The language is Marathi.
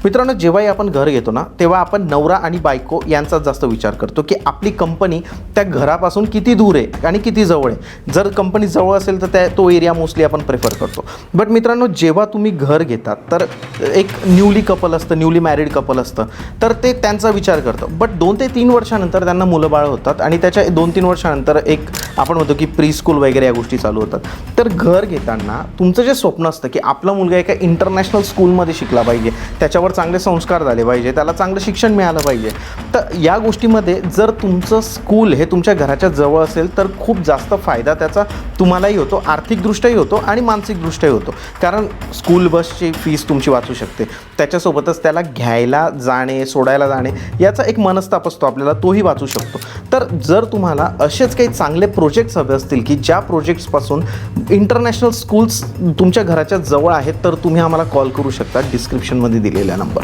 मित्रांनो, जेव्हाही आपण घर घेतो ना, तेव्हा आपण नवरा आणि बायको यांचा जास्त विचार करतो की आपली कंपनी त्या घरापासून किती दूर आहे आणि किती जवळ आहे. जर कंपनी जवळ असेल तर तो एरिया मोस्टली आपण प्रेफर करतो. बट मित्रांनो, जेव्हा तुम्ही घर घेतात तर एक न्यूली कपल असतं, न्यूली मॅरिड कपल असतं, तर ते त्यांचा विचार करतं. बट 2 ते 3 वर्षानंतर त्यांना मुलं बाळ होतात आणि त्याच्या 2-3 वर्षानंतर एक आपण म्हणतो की प्री स्कूल वगैरे या गोष्टी चालू होतात. तर घर घेताना तुमचं जे स्वप्न असतं की आपला मुलगा एका इंटरनॅशनल स्कूलमध्ये शिकला पाहिजे, त्याच्यावर चांगले संस्कार झाले पाहिजे, त्याला चांगलं शिक्षण मिळालं पाहिजे, तर या गोष्टीमध्ये जर तुमचं स्कूल हे तुमच्या घराच्या जवळ असेल तर खूप जास्त फायदा त्याचा तुम्हालाही होतो, आर्थिकदृष्ट्याही होतो आणि मानसिकदृष्ट्याही होतो. कारण स्कूल बसची फीस तुमची वाचू शकते, त्याच्यासोबतच त्याला घ्यायला जाणे, सोडायला जाणे याचा एक मनस्ताप असतो आपल्याला, तोही वाचू शकतो. तर जर तुम्हाला असेच काही चांगले प्रोजेक्ट्स हवे असतील की ज्या प्रोजेक्ट्सपासून इंटरनॅशनल स्कूल्स तुमच्या घराच्या जवळ आहेत, तर तुम्ही आम्हाला कॉल करू शकता डिस्क्रिप्शनमध्ये दिलेल्या नंबर.